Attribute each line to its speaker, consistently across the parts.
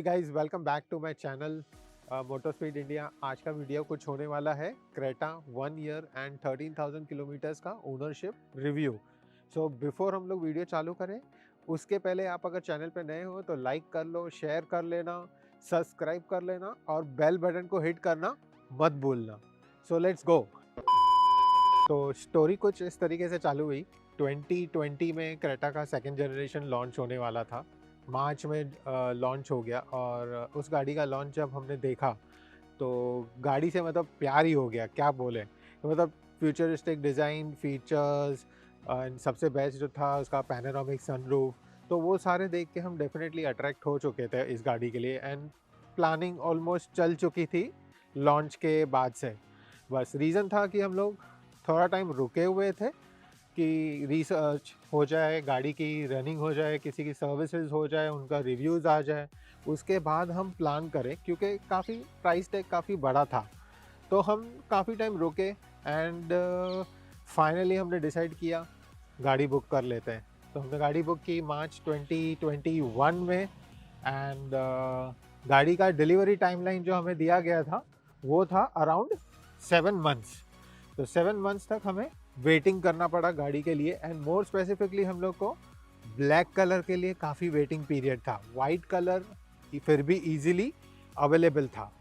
Speaker 1: Guys, welcome back to my channel motor speed India. आज का video कुछ होने वाला है क्रेटा 1 ईयर एंड 13,000 किलोमीटर्स का ओनरशिप रिव्यू। सो बिफोर हम लोग वीडियो चालू करें, उसके पहले आप अगर चैनल पे नए हो तो लाइक कर लो, शेयर कर लेना, सब्सक्राइब कर लेना और बेल बटन को हिट करना मत भूलना। So let's go. तो स्टोरी कुछ इस तरीके से चालू हुई। 2020 में क्रेटा का सेकेंड जनरेशन लॉन्च होने वाला था। मार्च में लॉन्च हो गया और उस गाड़ी का लॉन्च जब हमने देखा तो गाड़ी से मतलब प्यार ही हो गया, क्या बोले। तो मतलब फ्यूचरिस्टिक डिज़ाइन, फीचर्स एंड सबसे बेस्ट जो था उसका पैनोरामिक सनरूफ। तो वो सारे देख के हम डेफिनेटली अट्रैक्ट हो चुके थे इस गाड़ी के लिए एंड प्लानिंग ऑलमोस्ट चल चुकी थी लॉन्च के बाद से। बस रीज़न था कि हम लोग थोड़ा टाइम रुके हुए थे कि रिसर्च हो जाए, गाड़ी की रनिंग हो जाए, किसी की सर्विसेज हो जाए, उनका रिव्यूज़ आ जाए, उसके बाद हम प्लान करें, क्योंकि काफ़ी प्राइस टैग काफ़ी बड़ा था। तो हम काफ़ी टाइम रुके एंड फाइनली हमने डिसाइड किया गाड़ी बुक कर लेते हैं। तो हमने गाड़ी बुक की मार्च 2021 में एंड गाड़ी का डिलीवरी टाइमलाइन जो हमें दिया गया था वो था अराउंड 7 मंथ्स। तो 7 मंथ्स तक हमें वेटिंग करना पड़ा गाड़ी के लिए एंड मोर स्पेसिफिकली हम लोग को ब्लैक कलर के लिए काफ़ी वेटिंग पीरियड था। वाइट कलर फिर भी इजीली अवेलेबल था।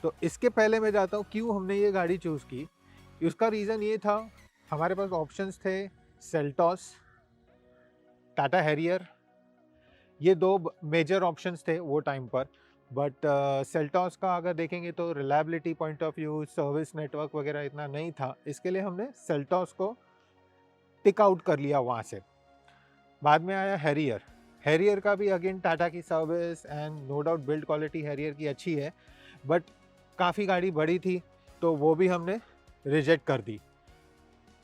Speaker 1: तो इसके पहले मैं जाता हूँ क्यों हमने ये गाड़ी चूज़ की। उसका रीज़न ये था, हमारे पास ऑप्शंस थे सेल्टॉस, टाटा हैरियर, ये दो मेजर ऑप्शंस थे वो टाइम पर। बट सेल्टॉस का अगर देखेंगे तो reliability point of view, service network वगैरह इतना नहीं था, इसके लिए हमने सेल्टॉस को टिक आउट कर लिया वहाँ से। बाद में आया हैरियर। हैरियर का भी अगेन टाटा की service and no doubt build quality Harrier की अच्छी है, बट काफ़ी गाड़ी बड़ी थी तो वो भी हमने रिजेक्ट कर दी।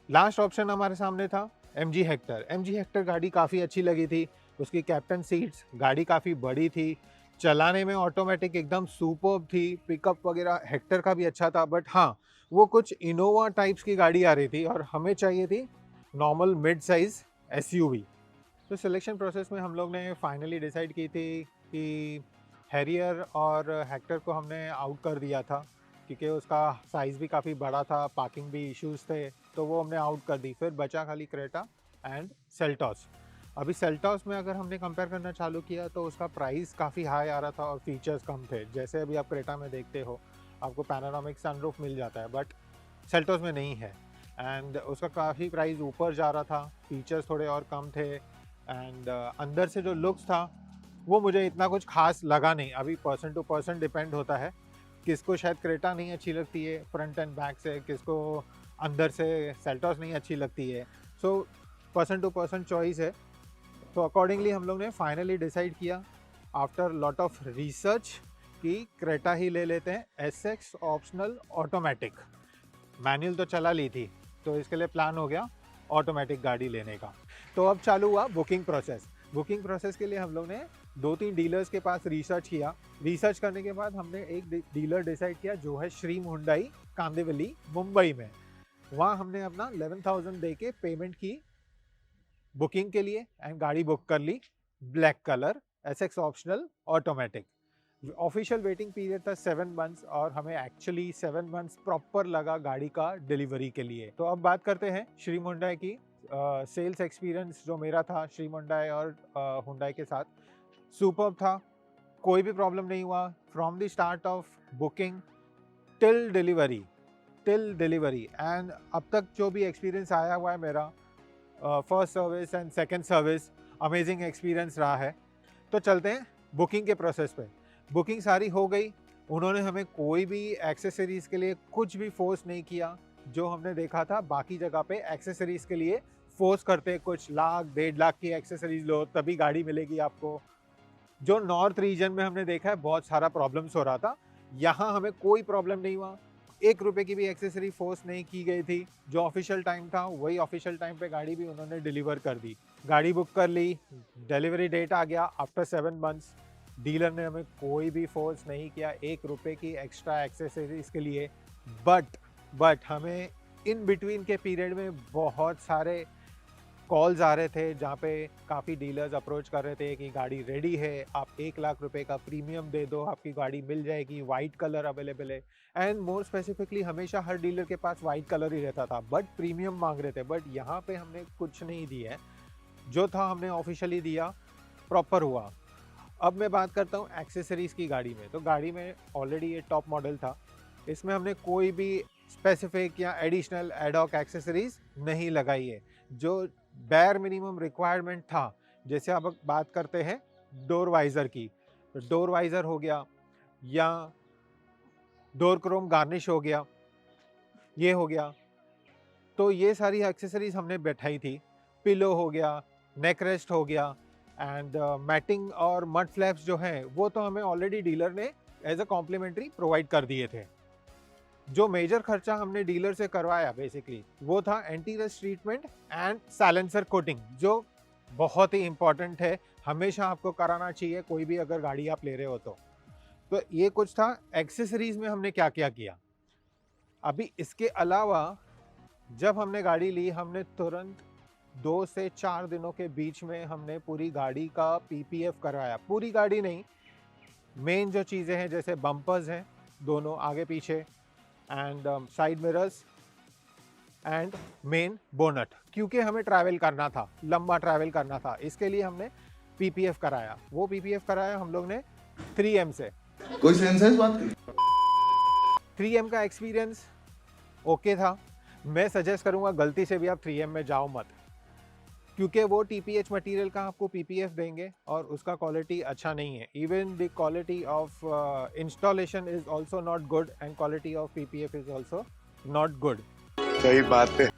Speaker 1: लास्ट ऑप्शन हमारे सामने था MG हेक्टर। MG हेक्टर गाड़ी काफ़ी अच्छी लगी थी, उसकी कैप्टन सीट्स, गाड़ी काफ़ी बड़ी थी, चलाने में ऑटोमेटिक एकदम सुपर्ब थी, पिकअप वगैरह हेक्टर का भी अच्छा था। बट हाँ, वो कुछ इनोवा टाइप्स की गाड़ी आ रही थी और हमें चाहिए थी नॉर्मल मिड साइज SUV। तो सिलेक्शन प्रोसेस में हम लोग ने फाइनली डिसाइड की थी कि हैरियर और हेक्टर को हमने आउट कर दिया था, क्योंकि उसका साइज़ भी काफ़ी बड़ा था, पार्किंग भी इश्यूज थे, तो वो हमने आउट कर दी। फिर बचा खाली क्रेटा एंड सेल्टॉस। अभी सेल्टॉस में अगर हमने कंपेयर करना चालू किया तो उसका प्राइस काफ़ी हाई आ रहा था और फीचर्स कम थे। जैसे अभी आप क्रेटा में देखते हो, आपको पैनोरामिक सनरूफ मिल जाता है, बट सेल्टॉस में नहीं है एंड उसका काफ़ी प्राइस ऊपर जा रहा था, फीचर्स थोड़े और कम थे एंड अंदर से जो लुक्स था वो मुझे इतना कुछ खास लगा नहीं। अभी पर्सन टू पर्सन डिपेंड होता है, किसको शायद क्रेटा नहीं अच्छी लगती है फ्रंट एंड बैक से, किसको अंदर से सेल्टॉस नहीं अच्छी लगती है। So person to person choice है। तो अकॉर्डिंगली हम लोग ने फाइनली डिसाइड किया आफ्टर लॉट ऑफ रिसर्च कि क्रेटा ही ले लेते हैं, SX ऑप्शनल ऑटोमेटिक। मैनुअल तो चला ली थी, तो इसके लिए प्लान हो गया ऑटोमेटिक गाड़ी लेने का। तो अब चालू हुआ बुकिंग प्रोसेस। बुकिंग प्रोसेस के लिए हम लोग ने 2-3 डीलर्स के पास रिसर्च किया। रिसर्च करने के बाद हमने एक डीलर डिसाइड किया जो है श्री हुंडई, कांदिवली, मुंबई में। वहाँ हमने अपना 11,000 दे के पेमेंट की बुकिंग के लिए एंड गाड़ी बुक कर ली, black colour SX optional automatic. Official waiting period था 7 मंथ्स और हमें एक्चुअली 7 मंथ्स प्रॉपर लगा गाड़ी का डिलीवरी के लिए। तो अब बात करते हैं श्री हुंडई की। सेल्स एक्सपीरियंस जो मेरा था श्री हुंडई और हुंडई के साथ, सुपर्ब था। कोई भी प्रॉब्लम नहीं हुआ from the start of booking till delivery and अब तक जो भी एक्सपीरियंस आया हुआ है मेरा, first service and second service, amazing experience रहा है। तो चलते हैं बुकिंग के प्रोसेस पे। बुकिंग सारी हो गई, उन्होंने हमें कोई भी एक्सेसरीज़ के लिए कुछ भी फोर्स नहीं किया। जो हमने देखा था बाकी जगह पे एक्सेसरीज़ के लिए फोर्स करते, कुछ लाख 1.5 लाख की एक्सेसरीज लो तभी गाड़ी मिलेगी आपको। जो नॉर्थ रीजन में हमने देखा है बहुत सारा प्रॉब्लम्स हो रहा था, यहाँ हमें कोई प्रॉब्लम नहीं हुआ। 1 रुपये की भी एक्सेसरी फोर्स नहीं की गई थी। जो ऑफिशियल टाइम था वही ऑफिशियल टाइम पे गाड़ी भी उन्होंने डिलीवर कर दी। गाड़ी बुक कर ली, डिलीवरी डेट आ गया आफ्टर 7 मंथ्स। डीलर ने हमें कोई भी फोर्स नहीं किया 1 रुपये की एक्स्ट्रा एक्सेसरीज के लिए। बट हमें इन बिटवीन के पीरियड में बहुत सारे कॉल्स आ रहे थे जहाँ पे काफ़ी डीलर्स अप्रोच कर रहे थे कि गाड़ी रेडी है, आप 1 लाख रुपए का प्रीमियम दे दो, आपकी गाड़ी मिल जाएगी, वाइट कलर अवेलेबल है। एंड मोर स्पेसिफिकली हमेशा हर डीलर के पास वाइट कलर ही रहता था, बट प्रीमियम मांग रहे थे। बट यहाँ पे हमने कुछ नहीं दिया है, जो था हमने ऑफिशियली दिया, प्रॉपर हुआ। अब मैं बात करता हूँ एक्सेसरीज़ की गाड़ी में। तो गाड़ी में ऑलरेडी ये टॉप मॉडल था, इसमें हमने कोई भी स्पेसिफिक या एडिशनल एडॉक एक्सेसरीज नहीं लगाई है। जो बैर मिनिमम रिक्वायरमेंट था, जैसे अब बात करते हैं डोर वाइज़र की, डोर वाइज़र हो गया या डोर क्रोम गार्निश हो गया, ये हो गया, तो ये सारी एक्सेसरीज हमने बैठाई थी। पिलो हो गया, नेक रेस्ट हो गया, एंड मैटिंग और मड फ्लैप्स जो हैं वो तो हमें ऑलरेडी डीलर ने एज अ कॉम्प्लीमेंट्री प्रोवाइड कर दिए थे। जो मेजर खर्चा हमने डीलर से करवाया बेसिकली वो था anti rust treatment and silencer coating, जो बहुत ही इंपॉर्टेंट है, हमेशा आपको कराना चाहिए कोई भी अगर गाड़ी आप ले रहे हो तो ये कुछ था एक्सेसरीज में हमने क्या क्या किया। अभी इसके अलावा जब हमने गाड़ी ली, हमने तुरंत 2 से 4 दिनों के बीच में हमने पूरी गाड़ी का पीपीएफ करवाया। पूरी गाड़ी नहीं, मेन जो चीज़ें हैं जैसे बम्पर्स हैं दोनों आगे पीछे, and side mirrors and main bonnet, क्योंकि हमें ट्रैवल करना था, लंबा ट्रैवल करना था, इसके लिए हमने पीपीएफ कराया। वो पीपीएफ कराया हम लोग ने 3M से।
Speaker 2: कोई सेंस है इस बात की?
Speaker 1: 3M का एक्सपीरियंस ओके था। मैं सजेस्ट करूंगा गलती से भी आप 3M में जाओ मत, क्योंकि वो TPH मटेरियल का आपको पीपीएफ देंगे और उसका क्वालिटी अच्छा नहीं है। Even the quality of installation is also not good and quality of PPF is also not good.
Speaker 2: सही बात है।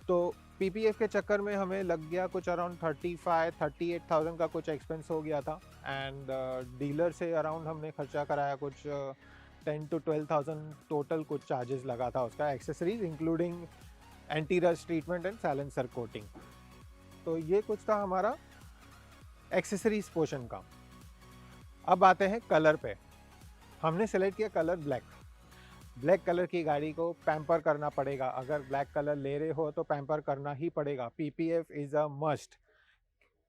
Speaker 1: तो पीपीएफ के चक्कर में हमें लग गया कुछ अराउंड 35-38,000 का कुछ एक्सपेंस हो गया था, एंड डीलर से अराउंड हमने खर्चा कराया कुछ 10 to 12,000 टोटल कुछ चार्जेस लगा था उसका, accessories including anti rust treatment and silencer coating. तो ये कुछ था हमारा एक्सेसरीज पोर्शन का। अब आते हैं कलर पे। हमने सेलेक्ट किया कलर ब्लैक। ब्लैक कलर की गाड़ी को पैम्पर करना पड़ेगा, अगर ब्लैक कलर ले रहे हो तो पैम्पर करना ही पड़ेगा। PPF is a must.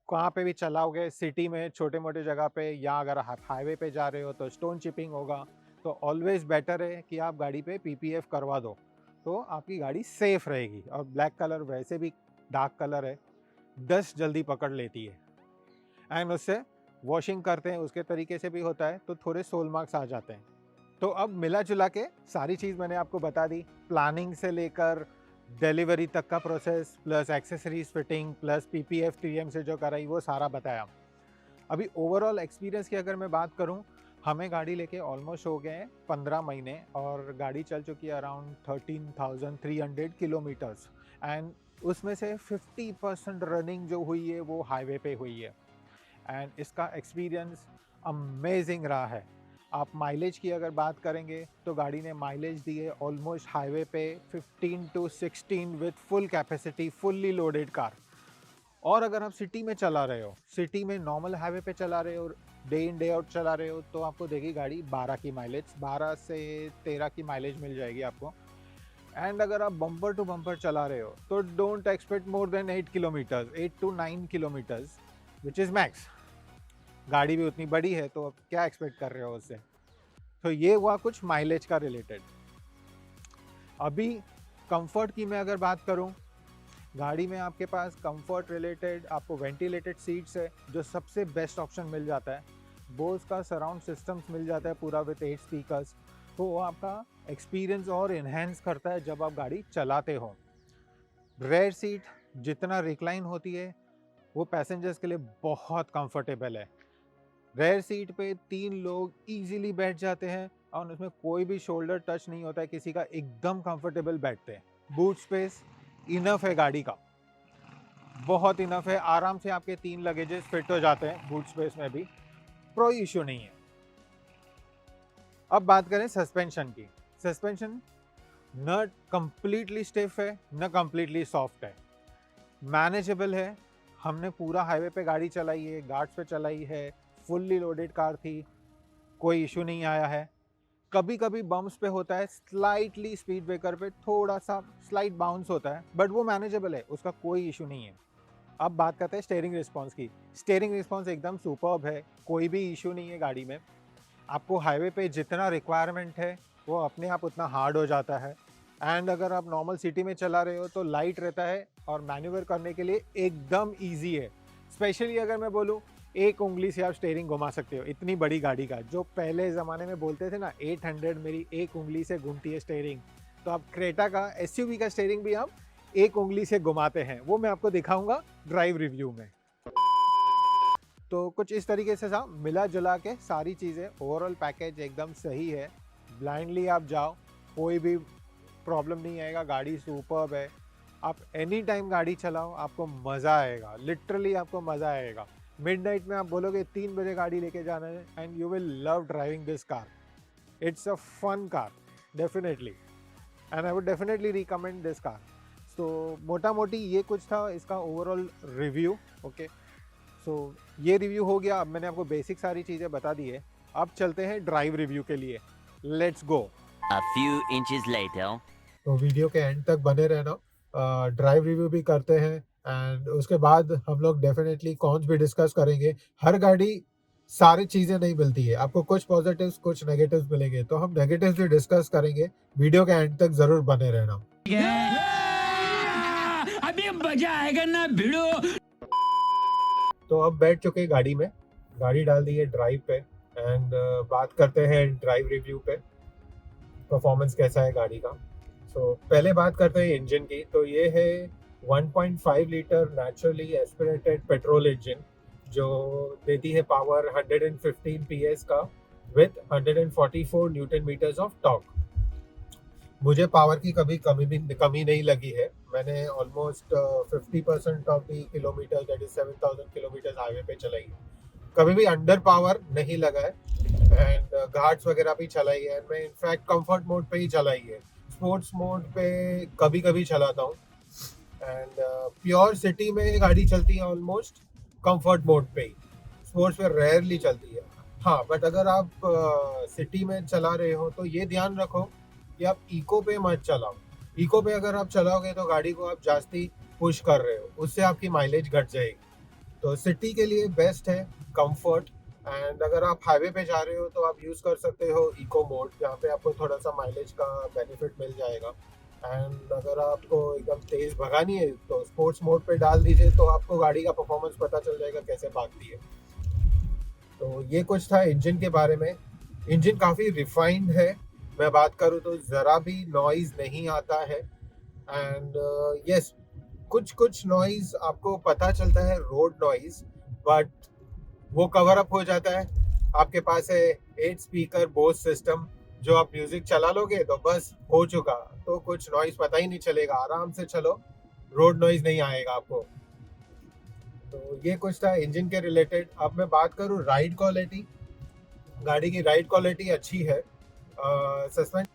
Speaker 1: कहाँ पे भी चलाओगे, सिटी में छोटे मोटे जगह पे, या अगर हाईवे पे जा रहे हो तो स्टोन चिपिंग होगा, तो ऑलवेज बेटर है कि आप गाड़ी पे पीपीएफ करवा दो, तो आपकी गाड़ी सेफ रहेगी। और ब्लैक कलर वैसे भी डार्क कलर है, डस्ट जल्दी पकड़ लेती है, एंड उससे वॉशिंग करते हैं उसके तरीके से भी होता है तो थोड़े सोल मार्क्स आ जाते हैं। तो अब मिला जुला के सारी चीज़ मैंने आपको बता दी, प्लानिंग से लेकर डिलीवरी तक का process, plus accessories fitting, plus PPF 3M से जो कराई वो सारा बताया। अभी ओवरऑल एक्सपीरियंस की अगर मैं बात करूं, हमें गाड़ी लेके ऑलमोस्ट हो गए हैं 15 महीने और गाड़ी चल चुकी है अराउंड 13,300 किलोमीटर्स, एंड उसमें से 50% रनिंग जो हुई है वो हाईवे पे हुई है, एंड इसका एक्सपीरियंस अमेजिंग रहा है। आप माइलेज की अगर बात करेंगे तो गाड़ी ने माइलेज दी है ऑलमोस्ट हाईवे पे 15 to 16 with full capacity, fully loaded car. और अगर आप सिटी में चला रहे हो, सिटी में नॉर्मल हाईवे पे चला रहे हो, डे इन डे आउट चला रहे हो, तो आपको देगी गाड़ी 12 की माइलेज, 12 से 13 की माइलेज मिल जाएगी आपको। एंड अगर आप बम्पर टू बम्पर चला रहे हो तो don't expect more than 8 kilometres, 8 to 9 kilometres which is max. गाड़ी भी उतनी बड़ी है तो अब क्या एक्सपेक्ट कर रहे हो उससे। तो ये हुआ कुछ माइलेज का रिलेटेड। अभी कंफर्ट की मैं अगर बात करूं, गाड़ी में आपके पास कंफर्ट रिलेटेड आपको वेंटिलेटेड सीट्स है जो सबसे बेस्ट ऑप्शन मिल जाता है। बोस का सराउंड सिस्टम्स मिल जाता है पूरा विथ 8 स्पीकर्स, तो वो आपका एक्सपीरियंस और इन्हेंस करता है जब आप गाड़ी चलाते हो। रेयर सीट जितना रिक्लाइन होती है वो पैसेंजर्स के लिए बहुत कंफर्टेबल है। रेयर सीट पे 3 लोग इजीली बैठ जाते हैं और उसमें कोई भी शोल्डर टच नहीं होता है किसी का, एकदम कंफर्टेबल बैठते हैं। बूट स्पेस इनफ है गाड़ी का, बहुत इनफ है, आराम से आपके 3 लगेजेस फिट हो जाते हैं बूट स्पेस में भी, कोई इशू नहीं है। अब बात करें सस्पेंशन की। सस्पेंशन न कंप्लीटली स्टिफ है न कंप्लीटली सॉफ्ट है, मैनेजेबल है। हमने पूरा हाईवे पे गाड़ी चलाई है, घाट्स पे चलाई है, फुल्ली लोडेड कार थी, कोई इशू नहीं आया है।
Speaker 3: कभी कभी बम्प्स पे होता है, स्लाइटली स्पीड ब्रेकर पे थोड़ा सा स्लाइट बाउंस होता है, बट वो मैनेजेबल है, उसका कोई इशू नहीं है। अब बात करते हैं स्टीयरिंग रिस्पॉन्स की। स्टीयरिंग रिस्पॉन्स एकदम सुपर्ब है, कोई भी इशू नहीं है गाड़ी में। आपको हाईवे पे जितना रिक्वायरमेंट है वो अपने आप उतना हार्ड हो जाता है। एंड अगर आप नॉर्मल सिटी में चला रहे हो तो लाइट रहता है और मैन्यूवर करने के लिए एकदम ईजी है। स्पेशली अगर मैं बोलूँ, एक उंगली से आप स्टीयरिंग घुमा सकते हो इतनी बड़ी गाड़ी का। जो पहले ज़माने में बोलते थे ना 800 मेरी एक उंगली से घूमती है स्टीयरिंग, तो अब क्रेटा का एसयूवी का स्टीयरिंग भी हम एक उंगली से घुमाते हैं। वो मैं आपको दिखाऊंगा ड्राइव रिव्यू में। तो कुछ इस तरीके से सा मिला जुला के सारी चीज़ें, ओवरऑल पैकेज एकदम सही है। ब्लाइंडली आप जाओ, कोई भी प्रॉब्लम नहीं आएगा, गाड़ी सुपर्ब है। आप एनी टाइम गाड़ी चलाओ, आपको मज़ा आएगा, लिटरली आपको मज़ा आएगा। मिडनाइट में आप बोलोगे 3 बजे गाड़ी लेके जाना है and you will love driving this car. It's a fun car definitely, and I would definitely recommend this car. So मोटा मोटी ये कुछ था इसका ओवरऑल रिव्यू। ओके, सो ये रिव्यू हो गया। अब मैंने आपको बेसिक सारी चीज़ें बता दी है, अब चलते हैं ड्राइव रिव्यू के लिए। Let's go.
Speaker 4: A few inches later.
Speaker 1: तो वीडियो के एंड तक बने रहना, ड्राइव रिव्यू भी करते हैं एंड उसके बाद हम लोग डेफिनेटली कॉन्स भी डिस्कस करेंगे। हर गाड़ी सारी चीज़ें नहीं मिलती है, आपको कुछ पॉजिटिव्स कुछ नेगेटिव्स मिलेंगे, तो हम नेगेटिव्स भी डिस्कस करेंगे। वीडियो के एंड तक ज़रूर बने रहना।
Speaker 5: अभी मजा आएगा ना भिड़ो।
Speaker 1: तो अब बैठ चुके गाड़ी में, गाड़ी डाल दी है ड्राइव पे एंड बात करते हैं ड्राइव रिव्यू पे, परफॉर्मेंस कैसा है गाड़ी का। सो पहले बात करते हैं इंजन की। तो ये है 1.5 litre naturally aspirated petrol engine जो देती है पावर 115 PS का with 144 newton metres of torque. मुझे पावर की कभी कमी नहीं लगी है। मैंने almost 50% of the kilometre, that is 7000 kilometre highway पे चलाई है, कभी भी अंडर पावर नहीं लगा है एंड घाट्स वगैरह भी चलाई है। मैं इनफैक्ट कंफर्ट मोड पे ही चलाई है, स्पोर्ट्स मोड पे कभी कभी चलाता हूँ एंड प्योर सिटी में गाड़ी चलती है ऑलमोस्ट कंफर्ट मोड पे ही, स्पोर्ट्स पे रेयरली चलती है। हाँ, बट अगर आप सिटी में चला रहे हो तो ये ध्यान रखो कि आप इको पे मत चलाओ। इको पे अगर आप चलाओगे तो गाड़ी को आप जास्ती पुश कर रहे हो, उससे आपकी माइलेज घट जाएगी। तो सिटी के लिए बेस्ट है कंफर्ट, एंड अगर आप हाईवे पे जा रहे हो तो आप यूज़ कर सकते हो इको मोड, जहाँ पे आपको थोड़ा सा माइलेज का बेनिफिट मिल जाएगा। एंड अगर आपको एकदम तेज़ भगानी है तो स्पोर्ट्स मोड पे डाल दीजिए, तो आपको गाड़ी का परफॉर्मेंस पता चल जाएगा कैसे भागती है। तो ये कुछ था इंजन के बारे में। इंजन काफ़ी रिफाइंड है, मैं बात करूँ तो ज़रा भी नॉइज़ नहीं आता है एंड यस, कुछ नॉइज़ आपको पता चलता है, रोड नॉइज़, बट वो कवर अप हो जाता है। आपके पास है 8 स्पीकर बोस सिस्टम, जो आप म्यूजिक चला लोगे तो बस हो चुका, तो कुछ नॉइज़ पता ही नहीं चलेगा, आराम से चलो, रोड नॉइज़ नहीं आएगा आपको। तो ये कुछ था इंजन के रिलेटेड। अब मैं बात करूँ राइड क्वालिटी। गाड़ी की राइड क्वालिटी अच्छी है। सस्पेंशन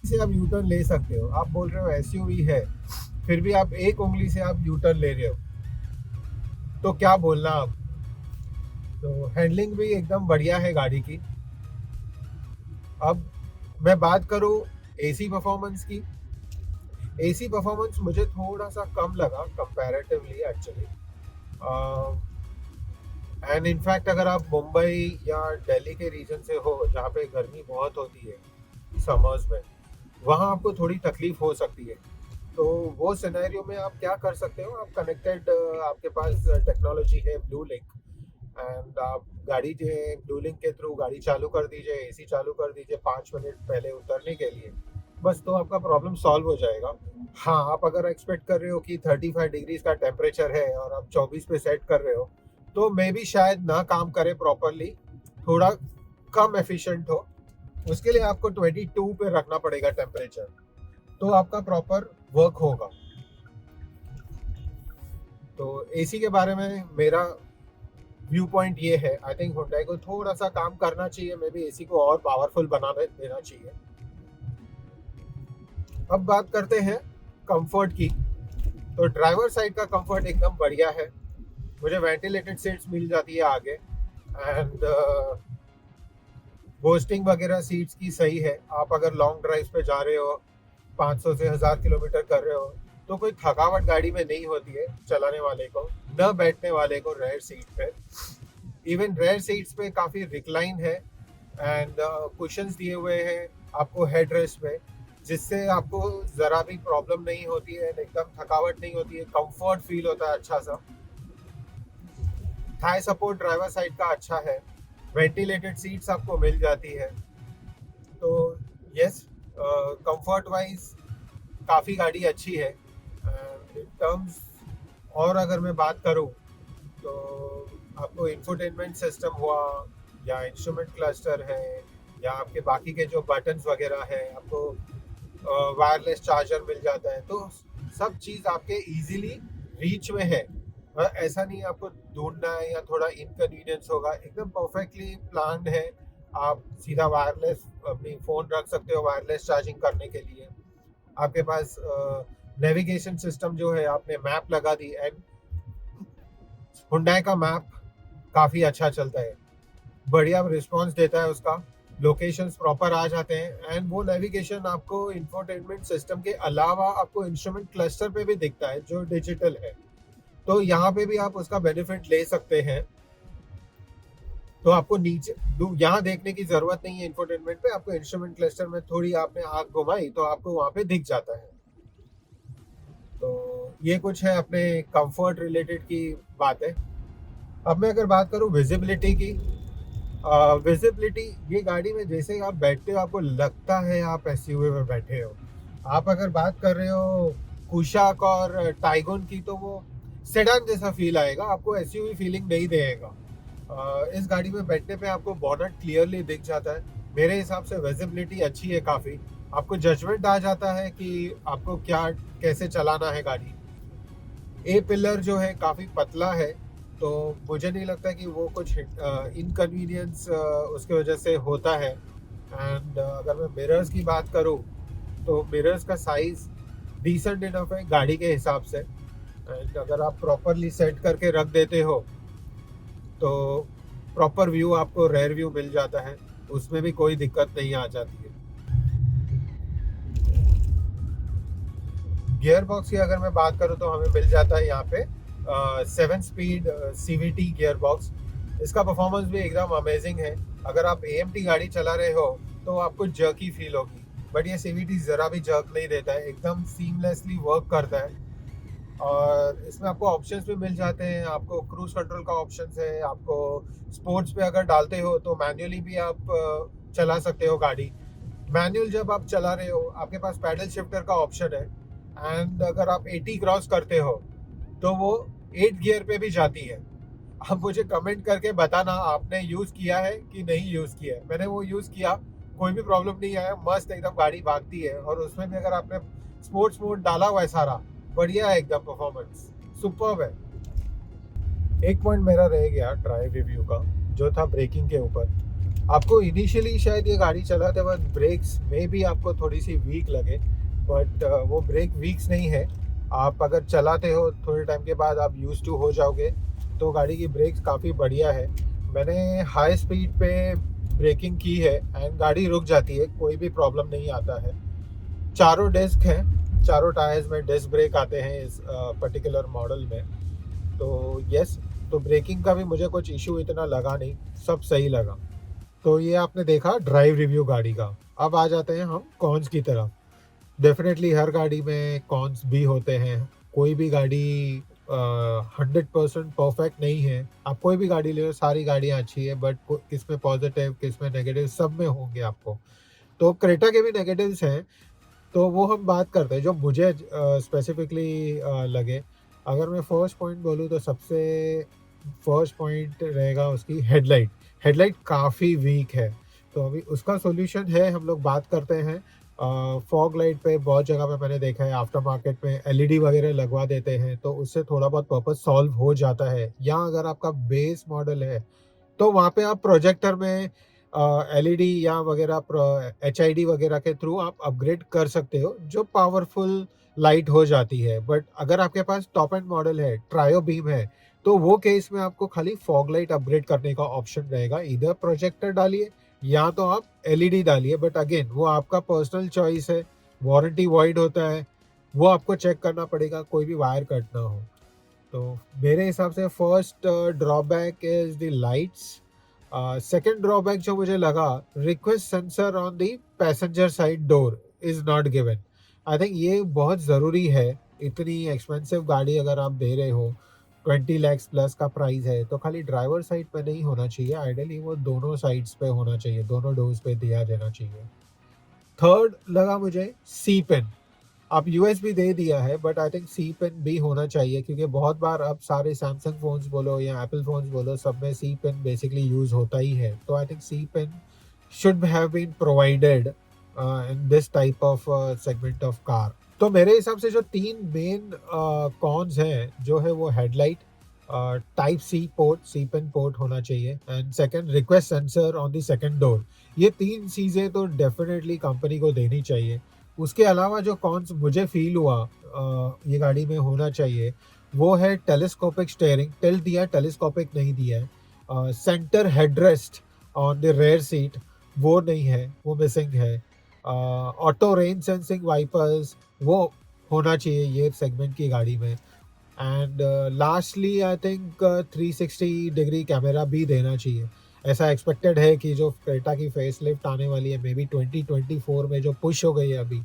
Speaker 1: से आप यू टर्न ले सकते हो। आप बोल रहे हो एसयूवी है, फिर भी आप एक उंगली से आप यू टर्न ले रहे हो, तो क्या बोलना आप। तो हैंडलिंग भी एकदम बढ़िया है गाड़ी की। अब मैं बात करूँ एसी परफॉर्मेंस की। एसी परफॉर्मेंस मुझे थोड़ा सा कम लगा कंपैरेटिवली एक्चुअली, एंड इनफैक्ट अगर आप मुंबई या दिल्ली के रीजन से हो जहाँ पे गर्मी बहुत होती है समर्स में, वहाँ आपको थोड़ी तकलीफ हो सकती है। तो वो सिनेरियो में आप क्या कर सकते हो, आप कनेक्टेड, आपके पास टेक्नोलॉजी है ब्लू लिंक, एंड आप गाड़ी जो है ब्लू लिंक के थ्रू गाड़ी चालू कर दीजिए, एसी चालू कर दीजिए 5 मिनट पहले उतरने के लिए, बस तो आपका प्रॉब्लम सॉल्व हो जाएगा। हाँ, आप अगर एक्सपेक्ट कर रहे हो कि 35 डिग्रीज का टेम्परेचर है और आप 24 पे सेट कर रहे हो, तो मे भी शायद ना काम करे प्रॉपरली, थोड़ा कम एफिशिएंट हो, उसके लिए आपको 22 पे रखना पड़ेगा टेम्परेचर, तो आपका प्रॉपर वर्क होगा। तो एसी के बारे में मेरा व्यू पॉइंट ये है, आई थिंक हुंडई को थोड़ा सा काम करना चाहिए, मे बी एसी को और पावरफुल बना देना चाहिए। अब बात करते हैं कंफर्ट की। तो ड्राइवर साइड का कंफर्ट एकदम बढ़िया है, मुझे वेंटिलेटेड सीट्स मिल जाती है आगे, एंड बोस्टिंग वगैरह सीट्स की सही है। आप अगर लॉन्ग ड्राइव पे जा रहे हो, 500 से 1000 किलोमीटर कर रहे हो, तो कोई थकावट गाड़ी में नहीं होती है चलाने वाले को, न बैठने वाले को रेयर सीट पे। इवन रेयर सीट्स पे काफ़ी रिक्लाइन है, एंड कुशंस दिए हुए हैं आपको हेड रेस्ट पे, जिससे आपको ज़रा भी प्रॉब्लम नहीं होती है, एकदम थकावट नहीं होती है, कंफर्ट फील होता है अच्छा सा। थाई सपोर्ट ड्राइवर साइड का अच्छा है, वेंटिलेटेड सीट्स आपको मिल जाती है। तो यस, कंफर्ट वाइज काफ़ी गाड़ी अच्छी है। इन टर्म्स और अगर मैं बात करूं, तो आपको इंफोटेनमेंट सिस्टम हुआ, या इंस्ट्रूमेंट क्लस्टर है, या आपके बाकी के जो बटन्स वगैरह है, आपको वायरलेस चार्जर मिल जाता है, तो सब चीज़ आपके इजीली रीच में है। ऐसा नहीं आपको ढूंढना है या थोड़ा इनकन्वीनियंस होगा, एकदम परफेक्टली प्लान्ड है। आप सीधा वायरलेस अपनी फ़ोन रख सकते हो वायरलेस चार्जिंग करने के लिए। आपके पास नेविगेशन सिस्टम जो है, आपने मैप लगा दी, एंड हुंडई का मैप काफ़ी अच्छा चलता है, बढ़िया रिस्पॉन्स देता है उसका, लोकेशंस प्रॉपर आ जाते हैं, एंड वो नेविगेशन आपको इंफोटेनमेंट सिस्टम के अलावा आपको इंस्ट्रूमेंट क्लस्टर पे भी दिखता है जो डिजिटल है, तो यहाँ पे भी आप उसका बेनिफिट ले सकते हैं। तो आपको नीचे यहाँ देखने की जरूरत नहीं है इंफोटेनमेंट पे, आपको इंस्ट्रूमेंट क्लस्टर में थोड़ी आपने आंख घुमाई तो आपको वहाँ पे दिख जाता है। तो ये कुछ है अपने कंफर्ट रिलेटेड की बात है। अब मैं अगर बात करूँ विजिबिलिटी की, विजिबिलिटी ये गाड़ी में जैसे आप बैठते हो आपको लगता है आप एसयूवी में बैठे हो। आप अगर बात कर रहे हो कुशाक और टाइगोन की, तो वो सेडान जैसा फील आएगा, आपको एसयूवी फीलिंग नहीं देगा। इस गाड़ी में बैठने पे आपको बॉनट क्लियरली दिख जाता है, मेरे हिसाब से विजिबिलिटी अच्छी है काफ़ी, आपको जजमेंट आ जाता है कि आपको क्या कैसे चलाना है गाड़ी। ए पिलर जो है काफ़ी पतला है, तो मुझे नहीं लगता कि वो कुछ इनकन्वीनियंस उसके वजह से होता है। एंड अगर मैं मिरर्स की बात करूँ, तो मिरर्स का साइज़ डिसेंट इनफ है गाड़ी के हिसाब से, एंड अगर आप प्रॉपरली सेट करके रख देते हो तो प्रॉपर व्यू आपको रेयर व्यू मिल जाता है, उसमें भी कोई दिक्कत नहीं आ जाती है। गियर बॉक्स की अगर मैं बात करूँ तो हमें मिल जाता है यहाँ पे 7 स्पीड CVT गियर बॉक्स। इसका परफॉर्मेंस भी एकदम अमेजिंग है। अगर आप AMT गाड़ी चला रहे हो तो आपको जर्की फील होगी, बट ये CVT ज़रा भी जर्क नहीं देता है, एकदम सीमलेसली वर्क करता है। और इसमें आपको ऑप्शंस भी मिल जाते हैं, आपको क्रूज कंट्रोल का ऑप्शंस है, आपको स्पोर्ट्स पे अगर डालते हो तो मैन्युअली भी आप चला सकते हो गाड़ी। मैनुअल जब आप चला रहे हो आपके पास पैडल शिफ्टर का ऑप्शन है, एंड अगर आप 80 क्रॉस करते हो तो वो 8 गियर पे भी जाती है। अब मुझे कमेंट करके बताना आपने यूज़ किया है कि नहीं यूज़ किया है। मैंने वो यूज़ किया, कोई भी प्रॉब्लम नहीं आया, मस्त एकदम गाड़ी भागती है। और उसमें भी अगर आपने स्पोर्ट्स मोड डाला हुआ है सारा, बढ़िया है एकदम, परफॉर्मेंस सुपर्ब है। एक पॉइंट मेरा रह गया ड्राइव रिव्यू का, जो था ब्रेकिंग के ऊपर। आपको इनिशियली शायद ये गाड़ी चलाते वक्त ब्रेक्स में भी आपको थोड़ी सी वीक लगे, बट वो ब्रेक वीक्स नहीं है। आप अगर चलाते हो थोड़े टाइम के बाद आप यूज टू हो जाओगे, तो गाड़ी की ब्रेक्स काफ़ी बढ़िया है। मैंने हाई स्पीड पे ब्रेकिंग की है एंड गाड़ी रुक जाती है, कोई भी प्रॉब्लम नहीं आता है। चारों डिस्क हैं, चारों टायर्स में डिस्क ब्रेक आते हैं इस पर्टिकुलर मॉडल में। तो यस, तो ब्रेकिंग का भी मुझे कुछ इशू इतना लगा नहीं, सब सही लगा। तो ये आपने देखा ड्राइव रिव्यू गाड़ी का। अब आ जाते हैं हम कॉन्स की तरफ। डेफिनेटली हर गाड़ी में कॉन्स भी होते हैं, कोई भी गाड़ी 100% परफेक्ट नहीं है। आप कोई भी गाड़ी ले लो, सारी गाड़ियाँ अच्छी है, बट किस में पॉजिटिव किस में नेगेटिव सब में होंगे आपको। तो क्रेटा के भी नेगेटिव्स हैं, तो वो हम बात करते हैं जो मुझे स्पेसिफिकली लगे। अगर मैं फर्स्ट पॉइंट बोलूँ तो सबसे फर्स्ट पॉइंट रहेगा उसकी हेडलाइट। हेडलाइट काफ़ी वीक है, तो अभी उसका सॉल्यूशन है, हम लोग बात करते हैं। फॉग लाइट पे बहुत जगह पे मैंने देखा है आफ्टर मार्केट में एलईडी वगैरह लगवा देते हैं, तो उससे थोड़ा बहुत पर्पस सॉल्व हो जाता है। या अगर आपका बेस मॉडल है तो वहाँ पे आप प्रोजेक्टर में एलईडी या वगैरह एचआईडी वगैरह के थ्रू आप अपग्रेड कर सकते हो, जो पावरफुल लाइट हो जाती है। बट अगर आपके पास टॉप एंड मॉडल है, ट्रायो बीम है, तो वो केस में आपको खाली फॉग लाइट अपग्रेड करने का ऑप्शन रहेगा। इधर प्रोजेक्टर डालिए या तो आप एलईडी डालिए, बट अगेन वो आपका पर्सनल चॉइस है। वारंटी वॉइड होता है, वो आपको चेक करना पड़ेगा, कोई भी वायर कट ना हो। तो मेरे हिसाब से first drawback is the lights. Second drawback जो मुझे लगा, request sensor on the passenger side door is not given. I think ये बहुत ज़रूरी है। इतनी एक्सपेंसिव गाड़ी अगर आप दे रहे हो, 20 लैक्स प्लस का प्राइस है, तो खाली ड्राइवर साइड पे नहीं होना चाहिए, आइडियली वो दोनों साइड्स पे होना चाहिए, दोनों डोर्स पे दिया जाना चाहिए। थर्ड लगा मुझे सी पेन। आप यूएसबी दे दिया है, but I think C pin भी होना चाहिए, क्योंकि बहुत बार अब सारे सैमसंग फोन्स बोलो या एप्पल फोन्स बोलो, सब में सी पेन बेसिकली यूज होता ही है। तो I think C pin should have been provided in this type of segment of car. तो मेरे हिसाब से जो तीन मेन कॉन्स हैं जो है वो हेडलाइट, टाइप सी पोर्ट, सी पेन पोर्ट होना चाहिए, and second request sensor on the second door. ये तीन चीज़ें तो डेफिनेटली कंपनी को देनी चाहिए। उसके अलावा जो कॉन्स मुझे फील हुआ ये गाड़ी में होना चाहिए, वो है टेलीस्कोपिक स्टीयरिंग। टिल्ट दिया, टेलीस्कोपिक नहीं दिया है। Centre headrest on the rare seat वो नहीं है, वो मिसिंग है। ऑटो रेन सेंसिंग वाइपर्स वो होना चाहिए ये सेगमेंट की गाड़ी में। And lastly I think 360 degree camera भी देना चाहिए। ऐसा एक्सपेक्टेड है कि जो क्रेटा की फेस लिफ्ट आने वाली है, मे बी 2024 में जो पुश हो गई है अभी,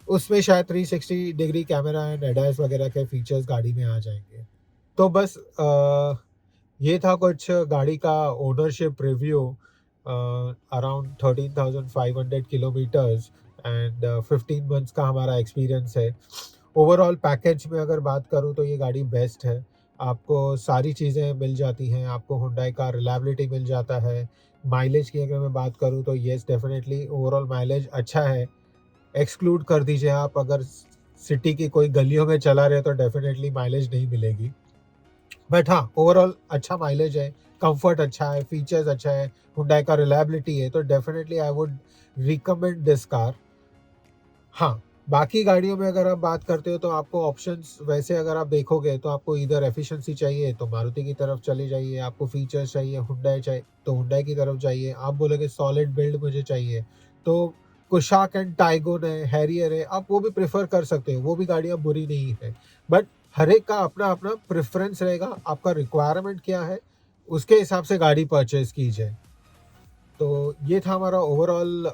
Speaker 1: उसमें शायद 360 डिग्री कैमरा एंड एडएस वगैरह के फीचर्स गाड़ी में आ जाएंगे। तो बस ये था कुछ गाड़ी का ownership review. Around 13,500 kilometres and 15 months का हमारा एक्सपीरियंस है। ओवरऑल पैकेज में अगर बात करूँ तो ये गाड़ी बेस्ट है। आपको सारी चीज़ें मिल जाती हैं, आपको हुंडई का रिलायबिलिटी मिल जाता है। माइलेज की अगर मैं बात करूँ तो येस डेफिनेटली ओवरऑल माइलेज अच्छा है। एक्सक्लूड कर दीजिए आप अगर सिटी की कोई गलियों में चला रहे तो डेफिनेटली माइलेज नहीं मिलेगी, बट हाँ ओवरऑल अच्छा माइलेज है, कंफर्ट अच्छा है, फीचर्स अच्छा है, हुंडई का रिलायबिलिटी है, तो definitely I would recommend this car. हाँ, बाकी गाड़ियों में अगर आप बात करते हो तो आपको ऑप्शंस वैसे अगर आप देखोगे तो आपको इधर एफिशिएंसी चाहिए तो मारुति की तरफ चले जाइए, आपको फीचर्स चाहिए हुंडई चाहिए तो हुंडई की तरफ जाइए, आप बोलोगे सॉलिड बिल्ड मुझे चाहिए तो कुशाक एंड टाइगोन है, हैरियर है, आप वो भी प्रेफर कर सकते हो, वो भी गाड़ियाँ बुरी नहीं है। बट हर एक का अपना अपना प्रेफरेंस रहेगा, आपका रिक्वायरमेंट क्या है उसके हिसाब से गाड़ी परचेज कीजिए। तो ये था हमारा ओवरऑल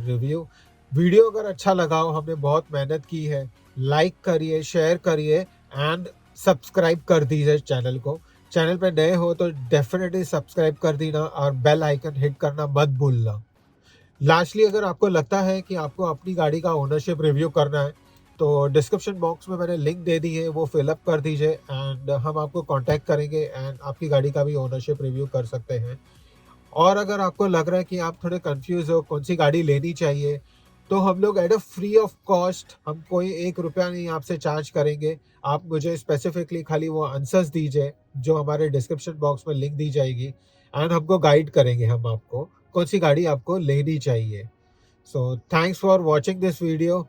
Speaker 1: रिव्यू। वीडियो अगर अच्छा लगा हो, हमने बहुत मेहनत की है, लाइक करिए, शेयर करिए एंड सब्सक्राइब कर दीजिए चैनल को। चैनल पे नए हो तो डेफिनेटली सब्सक्राइब कर देना और बेल आइकन हिट करना मत भूलना। लास्टली अगर आपको लगता है कि आपको अपनी गाड़ी का ओनरशिप रिव्यू करना है तो डिस्क्रिप्शन बॉक्स में मैंने लिंक दे दी है, वो फिलअप कर दीजिए एंड हम आपको कांटेक्ट करेंगे एंड आपकी गाड़ी का भी ओनरशिप रिव्यू कर सकते हैं। और अगर आपको लग रहा है कि आप थोड़े कंफ्यूज हो कौन सी गाड़ी लेनी चाहिए, तो हम लोग at a free of cost, हम कोई 1 रुपया नहीं आपसे चार्ज करेंगे। आप मुझे स्पेसिफिकली खाली वो आंसर्स दीजिए जो हमारे डिस्क्रिप्शन बॉक्स में लिंक दी जाएगी एंड हमको गाइड करेंगे हम आपको कौन सी गाड़ी आपको लेनी चाहिए। So thanks for watching this video.